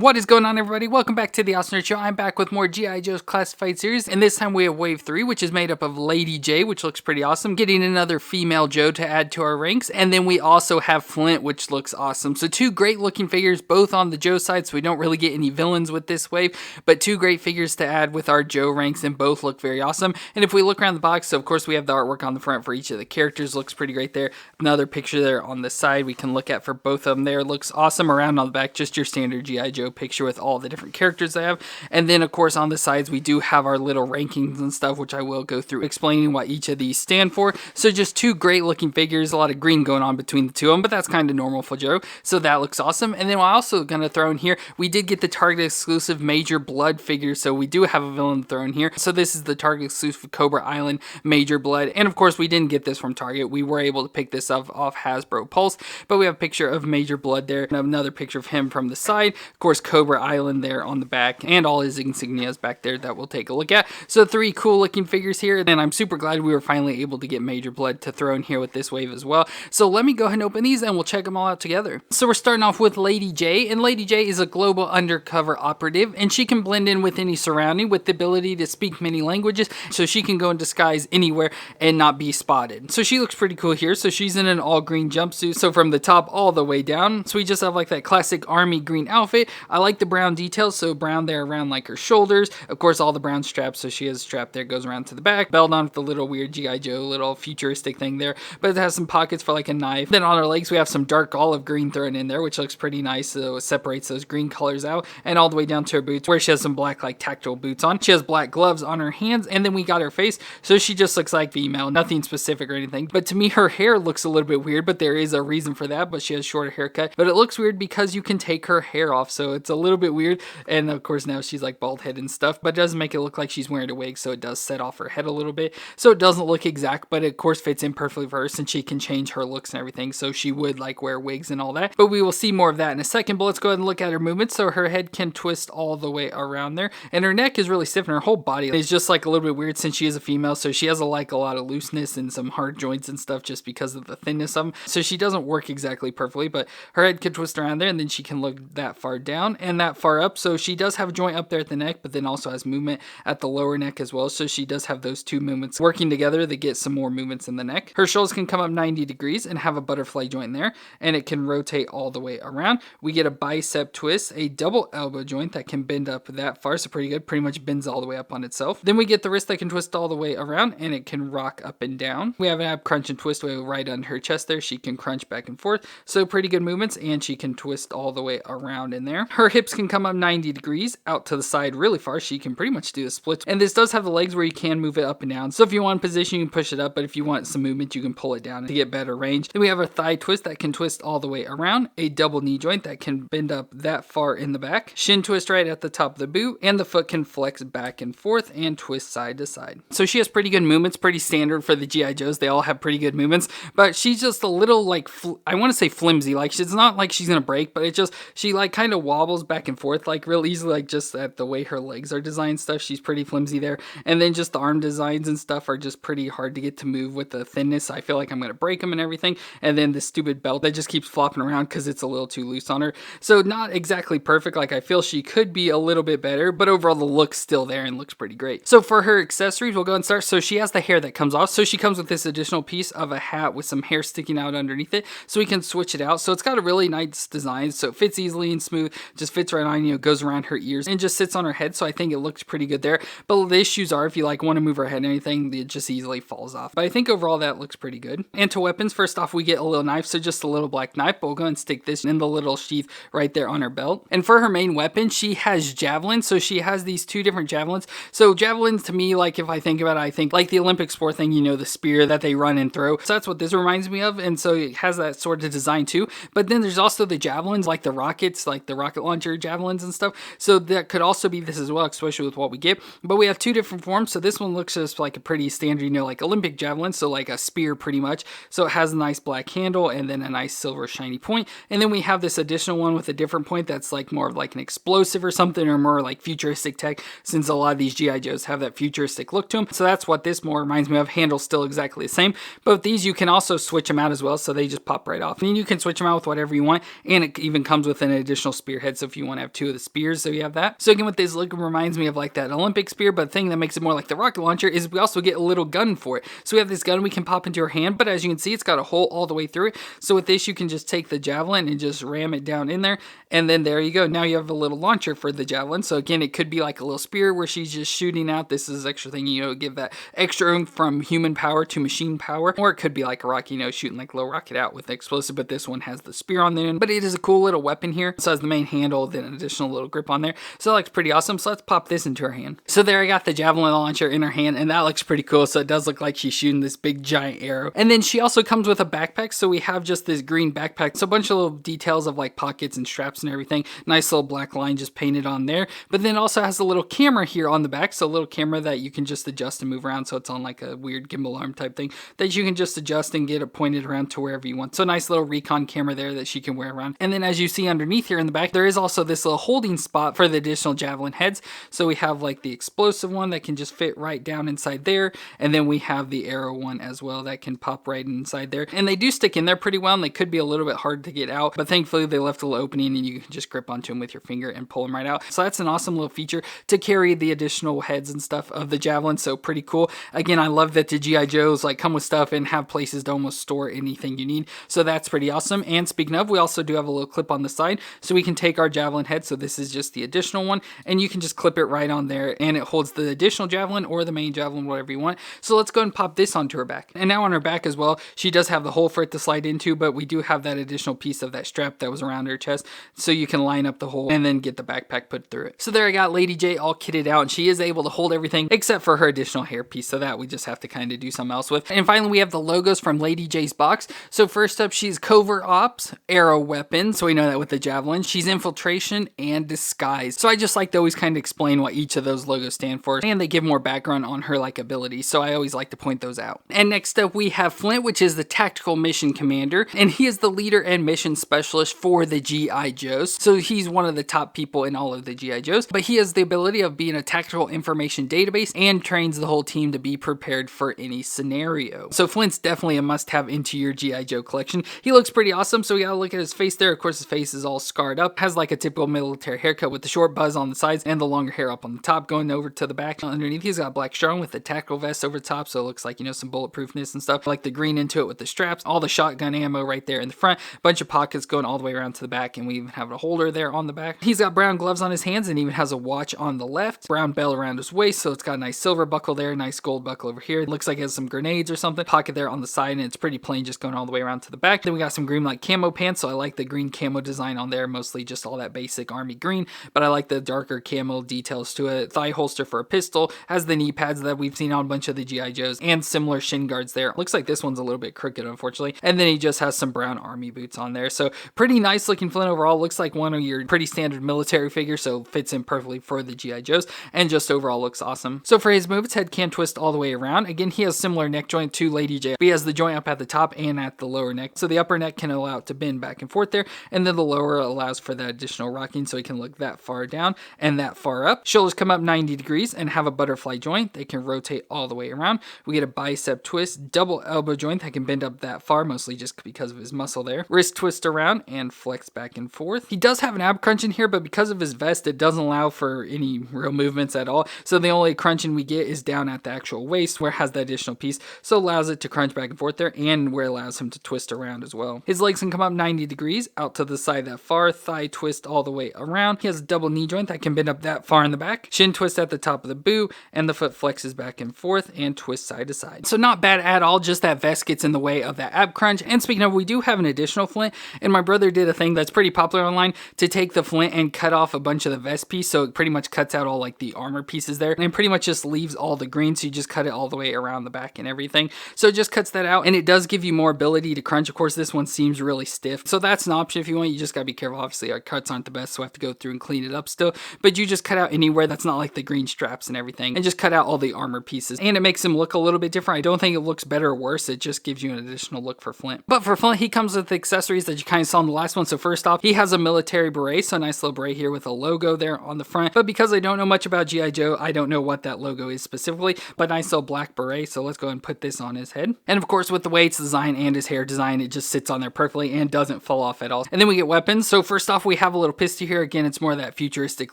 What is going on, everybody? Welcome back to the Awesome Nerd Show. I'm back with more G.I. Joe's Classified series, and this time we have Wave 3, which is made up of Lady Jaye, which looks pretty awesome, getting another female Joe to add to our ranks, and then we also have Flint, which looks awesome. So two great looking figures, both on the Joe side, so we don't really get any villains with this wave, but two great figures to add with our Joe ranks, and both look very awesome. And if we look around the box, so of course we have the artwork on the front for each of the characters, looks pretty great there. Another picture there on the side we can look at for both of them there, looks awesome. Around on the back, just your standard G.I. Joe picture with all the different characters they have. And then of course on the sides we do have our little rankings and stuff, which I will go through explaining what each of these stand for. So just two great looking figures, a lot of green going on between the two of them, but that's kind of normal for Joe, so that looks awesome. And then I'm also going to throw in here, we did get the Target exclusive Major Bludd figure, so we do have a villain thrown here. So this is the Target exclusive Cobra Island Major Bludd, and of course we didn't get this from Target, we were able to pick this up off Hasbro Pulse, but we have a picture of Major Bludd there, and another picture of him from the side, of course Cobra Island there on the back, and all his insignias back there that we'll take a look at. So three cool looking figures here, and I'm super glad we were finally able to get Major Bludd to throw in here with this wave as well. So let me go ahead and open these and we'll check them all out together. So we're starting off with Lady Jaye, and Lady Jaye is a global undercover operative, and she can blend in with any surrounding with the ability to speak many languages, so she can go in disguise anywhere and not be spotted. So she looks pretty cool here. So she's in an all green jumpsuit, so from the top all the way down. So we just have like that classic army green outfit. I like the brown details, so brown there around like her shoulders, of course all the brown straps, so she has a strap there, goes around to the back, belt on with the little weird G.I. Joe little futuristic thing there, but it has some pockets for like a knife. Then on her legs we have some dark olive green thrown in there, which looks pretty nice, so it separates those green colors out, and all the way down to her boots, where she has some black like tactile boots on. She has black gloves on her hands, and then we got her face, so she just looks like female, nothing specific or anything. But to me her hair looks a little bit weird, but there is a reason for that, but she has shorter haircut, but it looks weird because you can take her hair off, so it's a little bit weird. And of course now she's like bald head and stuff, but it doesn't make it look like she's wearing a wig, so it does set off her head a little bit, so it doesn't look exact, but it of course fits in perfectly for her since she can change her looks and everything, so she would like wear wigs and all that, but we will see more of that in a second. But let's go ahead and look at her movements. So her head can twist all the way around there, and her neck is really stiff, and her whole body is just like a little bit weird since she is a female, so she has a lot of looseness and some hard joints and stuff just because of the thinness of them, so she doesn't work exactly perfectly, but her head can twist around there, and then she can look that far down and that far up, so she does have a joint up there at the neck, but then also has movement at the lower neck as well, so she does have those two movements working together to get some more movements in the neck. Her shoulders can come up 90 degrees and have a butterfly joint there, and it can rotate all the way around. We get a bicep twist, a double elbow joint that can bend up that far, so pretty good, pretty much bends all the way up on itself. Then we get the wrist that can twist all the way around, and it can rock up and down. We have an ab crunch and twist way right under her chest there. She can crunch back and forth, so pretty good movements, and she can twist all the way around in there. Her hips can come up 90 degrees out to the side really far. She can pretty much do the splits, and this does have the legs where you can move it up and down, so if you want position you can push it up, but if you want some movement you can pull it down to get better range. Then we have a thigh twist that can twist all the way around, a double knee joint that can bend up that far in the back, shin twist right at the top of the boot, and the foot can flex back and forth and twist side to side. So she has pretty good movements, pretty standard for the G.I. Joes. They all have pretty good movements, but she's just a little like I want to say flimsy, like it's not like she's gonna break, but it just she like kind of wobbles back and forth like real easily, like just at the way her legs are designed stuff. She's pretty flimsy there, and then just the arm designs and stuff are just pretty hard to get to move with the thinness. I feel like I'm gonna break them and everything, and then the stupid belt that just keeps flopping around because it's a little too loose on her, so not exactly perfect. Like I feel she could be a little bit better, but overall the look's still there and looks pretty great. So for her accessories we'll go and start. So she has the hair that comes off, so she comes with this additional piece of a hat with some hair sticking out underneath it, so we can switch it out. So it's got a really nice design, so it fits easily and smooth, just fits right on, goes around her ears and just sits on her head, so I think it looks pretty good there. But the issues are if you like want to move her head and anything, it just easily falls off, but I think overall that looks pretty good. And to weapons, first off we get a little knife, so just a little black knife, but we'll go and stick this in the little sheath right there on her belt. And for her main weapon she has javelins, so she has these two different javelins. So javelins to me, like if I think about it, I think like the Olympic sport thing, the spear that they run and throw, so that's what this reminds me of, and so it has that sort of design too. But then there's also the javelins like the rockets, like the rocket launcher javelins and stuff, so that could also be this as well, especially with what we get. But we have two different forms, so this one looks just like a pretty standard, like Olympic javelin, so like a spear pretty much, so it has a nice black handle and then a nice silver shiny point. And then we have this additional one with a different point that's like more of like an explosive or something, or more like futuristic tech, since a lot of these G.I. Joes have that futuristic look to them, so that's what this more reminds me of. Handle's still exactly the same, but with these you can also switch them out as well, so they just pop right off, and you can switch them out with whatever you want, and it even comes with an additional spearhead head, so if you want to have 2 of the spears, so you have that. So again, with this look, it reminds me of like that Olympic spear, but the thing that makes it more like the rocket launcher is we also get a little gun for it. So we have this gun we can pop into our hand, but as you can see, it's got a hole all the way through it. So with this, you can just take the javelin and just ram it down in there, and then there you go. Now you have a little launcher for the javelin. So again, it could be like a little spear where she's just shooting out. This is extra thing, you know, give that extra oomph from human power to machine power. Or it could be like a rocket, you know, shooting like a little rocket out with explosive, but this one has the spear on the end. But it is a cool little weapon here. So it has the main handle, then an additional little grip on there. So that looks pretty awesome. So let's pop this into her hand. So there I got the javelin launcher in her hand, and that looks pretty cool. So it does look like she's shooting this big giant arrow. And then she also comes with a backpack. So we have just this green backpack. So a bunch of little details of like pockets and straps and everything. Nice little black line just painted on there. But then it also has a little camera here on the back. So a little camera that you can just adjust and move around. So it's on like a weird gimbal arm type thing that you can just adjust and get it pointed around to wherever you want. So a nice little recon camera there that she can wear around. And then as you see underneath here in the back, there is also this little holding spot for the additional javelin heads. So we have like the explosive one that can just fit right down inside there. And then we have the arrow one as well that can pop right inside there. And they do stick in there pretty well, and they could be a little bit hard to get out, but thankfully they left a little opening and you can just grip onto them with your finger and pull them right out. So that's an awesome little feature to carry the additional heads and stuff of the javelin. So pretty cool. Again, I love that the G.I. Joes like come with stuff and have places to almost store anything you need. So that's pretty awesome. And speaking of, we also do have a little clip on the side, so we can take our javelin head. So this is just the additional one, and you can just clip it right on there, and it holds the additional javelin or the main javelin, whatever you want. So let's go and pop this onto her back. And now on her back as well, she does have the hole for it to slide into, but we do have that additional piece of that strap that was around her chest, so you can line up the hole and then get the backpack put through it. So there I got Lady Jaye all kitted out, and she is able to hold everything except for her additional hair piece, so that we just have to kind of do something else with. And finally, we have the logos from Lady Jaye's box. So first up, she's Covert Ops, Arrow Weapon, so we know that with the javelin. She's Infiltration and Disguise. So I just like to always kind of explain what each of those logos stand for, and they give more background on her like abilities, so I always like to point those out. And next up, we have Flint, which is the Tactical Mission Commander, and he is the leader and mission specialist for the G.I. Joes. So he's one of the top people in all of the G.I. Joes, but he has the ability of being a tactical information database and trains the whole team to be prepared for any scenario. So Flint's definitely a must-have into your G.I. Joe collection. He looks pretty awesome, so we gotta look at his face there. Of course, his face is all scarred up, has like a typical military haircut with the short buzz on the sides and the longer hair up on the top going over to the back. Underneath, he's got black strong with the tactical vest over the top, so it looks like, you know, some bulletproofness and stuff, like the green into it with the straps, all the shotgun ammo right there in the front, bunch of pockets going all the way around to the back, and we even have a holder there on the back. He's got brown gloves on his hands and even has a watch on the left, brown belt around his waist, so it's got a nice silver buckle there, nice gold buckle over here. It looks like it has some grenades or something, pocket there on the side, and it's pretty plain just going all the way around to the back. Then we got some green like camo pants, so I like the green camo design on there, mostly just all that basic army green, but I like the darker camo details to it. Thigh holster for a pistol, has the knee pads that we've seen on a bunch of the G.I. Joes, and similar shin guards there. Looks like this one's a little bit crooked, unfortunately. And then he just has some brown army boots on there. So pretty nice looking Flint overall. Looks like one of your pretty standard military figures, so fits in perfectly for the G.I. Joes, and just overall looks awesome. So for his move, his head can twist all the way around. Again, he has similar neck joint to Lady Jaye, but he has the joint up at the top and at the lower neck. So the upper neck can allow it to bend back and forth there, and then the lower allows for that additional rocking, so he can look that far down and that far up. Shoulders come up 90 degrees and have a butterfly joint. They can rotate all the way around. We get a bicep twist, double elbow joint that can bend up that far, mostly just because of his muscle there. Wrist twist around and flex back and forth. He does have an ab crunch in here, but because of his vest, it doesn't allow for any real movements at all. So the only crunching we get is down at the actual waist, where it has that additional piece, so it allows it to crunch back and forth there, and where it allows him to twist around as well. His legs can come up 90 degrees out to the side that far, thigh twist all the way around. He has a double knee joint that can bend up that far in the back, shin twist at the top of the boot, and the foot flexes back and forth and twists side to side. So not bad at all, just that vest gets in the way of that ab crunch. And speaking of, we do have an additional Flint, and my brother did a thing that's pretty popular online to take the Flint and cut off a bunch of the vest piece, so it pretty much cuts out all like the armor pieces there, and it pretty much just leaves all the green, so you just cut it all the way around the back and everything. So it just cuts that out, and it does give you more ability to crunch. Of course, this one seems really stiff, so that's an option if you want. You just gotta be careful. Obviously, our cuts aren't the best, so I have to go through and clean it up still, but you just cut out anywhere that's not like the green straps and everything, and just cut out all the armor pieces, and it makes him look a little bit different. I don't think it looks better or worse, it just gives you an additional look for Flint. But for Flint, he comes with accessories that you kind of saw in the last one. So first off, he has a military beret, so a nice little beret here with a logo there on the front, but because I don't know much about G.I. Joe, I don't know what that logo is specifically, but nice little black beret. So let's go ahead and put this on his head, and of course with the way it's designed and his hair design, it just sits on there perfectly and doesn't fall off at all. And then we get weapons. So first off, we have a little pistol here. Again, it's more of that futuristic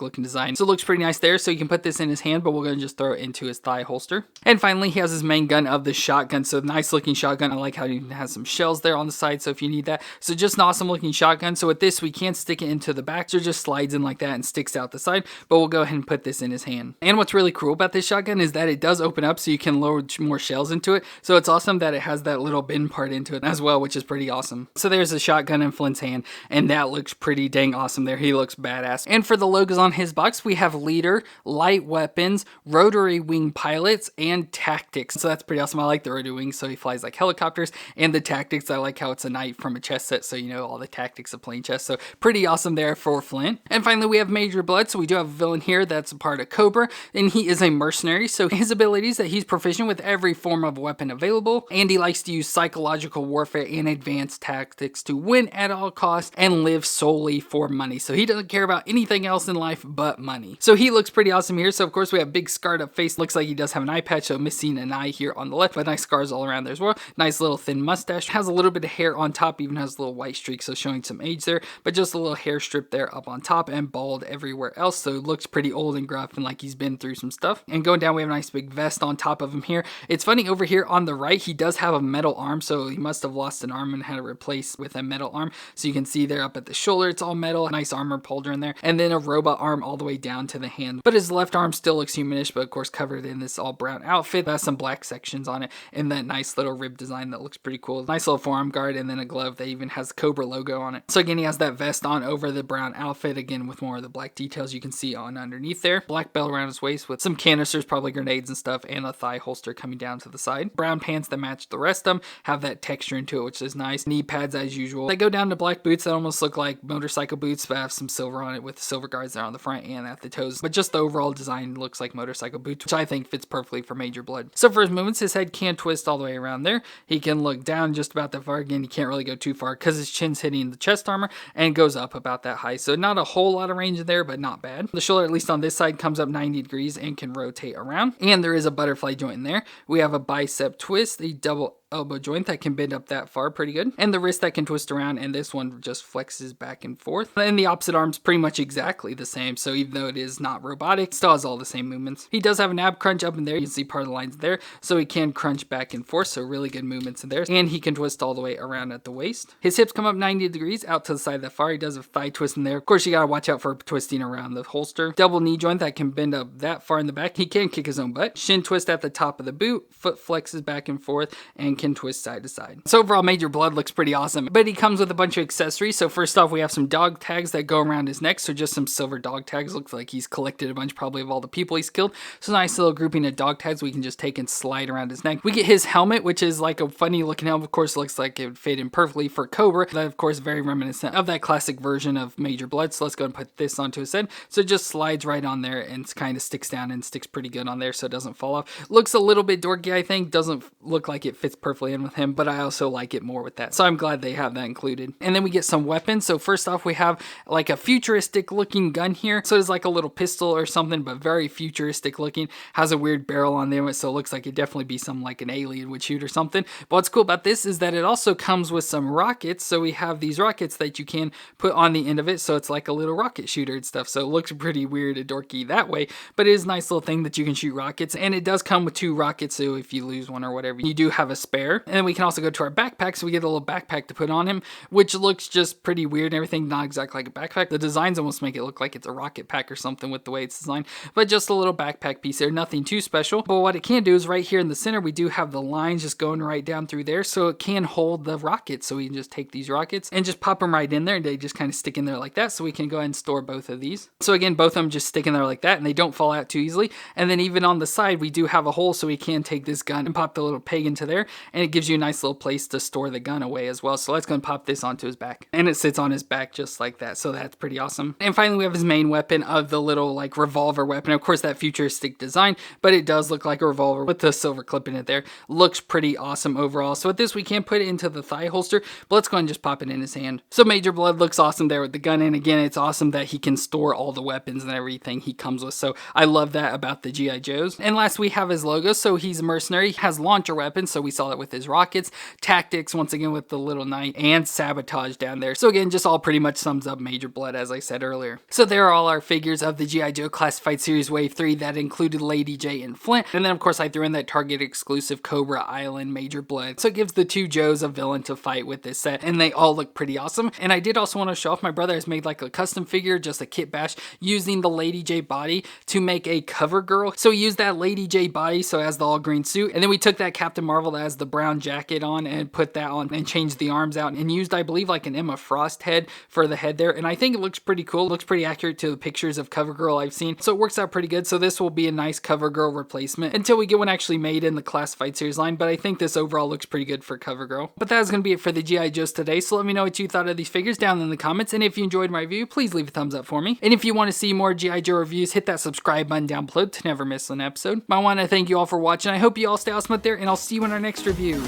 looking design. So it looks pretty nice there. So you can put this in his hand, but we're going to just throw it into his thigh holster. And finally, he has his main gun of the shotgun. So nice looking shotgun. I like how he has some shells there on the side, so if you need that. So just an awesome looking shotgun. So with this, we can't stick it into the back, so it just slides in like that and sticks out the side, but we'll go ahead and put this in his hand. And what's really cool about this shotgun is that it does open up so you can load more shells into it. So it's awesome that it has that little bin part into it as well, which is pretty awesome. So there's a shotgun in Flint's hand, and that looks pretty dang awesome there. He looks badass. And for the logos on his box, we have leader, light weapons, rotary wing pilots, and tactics. So that's pretty awesome. I like the rotary wings, so he flies like helicopters, and the tactics, I like how it's a knight from a chess set, so you know all the tactics of playing chess. So pretty awesome there for Flint. And finally, we have Major Bludd. So we do have a villain here that's a part of Cobra, and he is a mercenary. So his abilities that he's proficient with every form of weapon available, and he likes to use psychological warfare and advanced tactics to win at all costs and live solely for money. So he doesn't care about anything else in life but money. So he looks pretty awesome here. So of course we have big scarred up face. Looks like he does have an eye patch, so missing an eye here on the left, but nice scars all around there as well. Nice little thin mustache. Has a little bit of hair on top, even has a little white streak, so showing some age there, but just a little hair strip there up on top and bald everywhere else. So it looks pretty old and gruff and like he's been through some stuff. And going down, we have a nice big vest on top of him here. It's funny, over here on the right, he does have a metal arm, so he must have lost an arm and had to replace with a metal arm. So you can see there up at the shoulder, it's all metal, nice armor pauldron there, and then a robot arm all the way down to the hand. But his left arm still looks humanish, but of course covered in this all brown outfit. That's some black sections on it, and that nice little rib design that looks pretty cool. Nice little forearm guard, and then a glove that even has the Cobra logo on it. So again, he has that vest on over the brown outfit, again with more of the black details you can see on underneath there. Black belt around his waist with some canisters, probably grenades and stuff, and a thigh holster coming down to the side. Brown pants that match the rest of them, have that texture into it, which is nice. Knee pads as usual. They go down to black boots that almost look like motorcycle boots, but have some silver on it with the silver guards there on the front and at the toes. But just the overall design looks like motorcycle boots, which I think fits perfectly for Major Bludd. So for his movements, his head can twist all the way around there. He can look down just about that far. Again, he can't really go too far because his chin's hitting the chest armor, and goes up about that high. So not a whole lot of range there, but not bad. The shoulder, at least on this side, comes up 90 degrees and can rotate around. And there is a butterfly joint in there. We have a bicep twist, a double elbow joint that can bend up that far pretty good, and the wrist that can twist around, and this one just flexes back and forth. And the opposite arm's pretty much exactly the same, so even though it is not robotic, it still has all the same movements. He does have an ab crunch up in there, you can see part of the lines there, so he can crunch back and forth, so really good movements in there. And he can twist all the way around at the waist. His hips come up 90 degrees out to the side that far. He does a thigh twist in there. Of course, you gotta watch out for twisting around the holster. Double knee joint that can bend up that far in the back. He can kick his own butt. Shin twist at the top of the boot. Foot flexes back and forth and can twist side to side. So overall, Major Bludd looks pretty awesome, but he comes with a bunch of accessories. So first off, we have some dog tags that go around his neck. So just some silver dog tags. Looks like he's collected a bunch probably of all the people he's killed. So nice little grouping of dog tags we can just take and slide around his neck. We get his helmet, which is like a funny looking helmet. Of course, looks like it would fit in perfectly for Cobra. That of course very reminiscent of that classic version of Major Bludd. So let's go and put this onto his head. So it just slides right on there and kind of sticks down and sticks pretty good on there so it doesn't fall off. Looks a little bit dorky, I think. Doesn't look like it fits perfectly in with him, but I also like it more with that. So I'm glad they have that included. And then we get some weapons. So first off, we have like a futuristic looking gun here. So it's like a little pistol or something, but very futuristic looking. Has a weird barrel on there, so it looks like it'd definitely be something like an alien would shoot or something. But what's cool about this is that it also comes with some rockets. So we have these rockets that you can put on the end of it. So it's like a little rocket shooter and stuff. So it looks pretty weird and dorky that way, but it is a nice little thing that you can shoot rockets. And it does come with 2 rockets. So if you lose one or whatever, you do have a spare. And then we can also go to our backpack. So we get a little backpack to put on him, which looks just pretty weird and everything. Not exactly like a backpack. The designs almost make it look like it's a rocket pack or something with the way it's designed, but just a little backpack piece there. Nothing too special. But what it can do is right here in the center, we do have the lines just going right down through there. So it can hold the rockets. So we can just take these rockets and just pop them right in there. And they just kind of stick in there like that. So we can go ahead and store both of these. So again, both of them just stick in there like that and they don't fall out too easily. And then even on the side, we do have a hole so we can take this gun and pop the little peg into there. And it gives you a nice little place to store the gun away as well. So let's go and pop this onto his back. And it sits on his back just like that. So that's pretty awesome. And finally, we have his main weapon of the little like revolver weapon. Of course, that futuristic design, but it does look like a revolver with the silver clip in it there. Looks pretty awesome overall. So with this, we can put it into the thigh holster, but let's go ahead and just pop it in his hand. So Major Bludd looks awesome there with the gun. And again, it's awesome that he can store all the weapons and everything he comes with. So I love that about the G.I. Joes. And last, we have his logo. So he's a mercenary. He has launcher weapons. So we saw that with his rockets, Tactics once again with the little knight, and Sabotage down there. So again, just all pretty much sums up Major Bludd, as I said earlier. So there are all our figures of the G.I. Joe Classified Series Wave 3 that included Lady Jaye and Flint, and then of course I threw in that Target exclusive Cobra Island Major Bludd. So it gives the two Joes a villain to fight with this set, and they all look pretty awesome. And I did also want to show off, my brother has made like a custom figure, just a kit bash, using the Lady Jaye body to make a cover girl. So we used that Lady Jaye body, so it has the all green suit, and then we took that Captain Marvel that has the brown jacket on and put that on and changed the arms out and used, I believe, like an Emma Frost head for the head there. And I think it looks pretty cool. It looks pretty accurate to the pictures of CoverGirl I've seen. So it works out pretty good. So this will be a nice CoverGirl replacement until we get one actually made in the Classified Series line. But I think this overall looks pretty good for CoverGirl. But that is going to be it for the G.I. Joes today. So let me know what you thought of these figures down in the comments. And if you enjoyed my review, please leave a thumbs up for me. And if you want to see more G.I. Joe reviews, hit that subscribe button down below to never miss an episode. I want to thank you all for watching. I hope you all stay awesome out there, and I'll see you in our next review.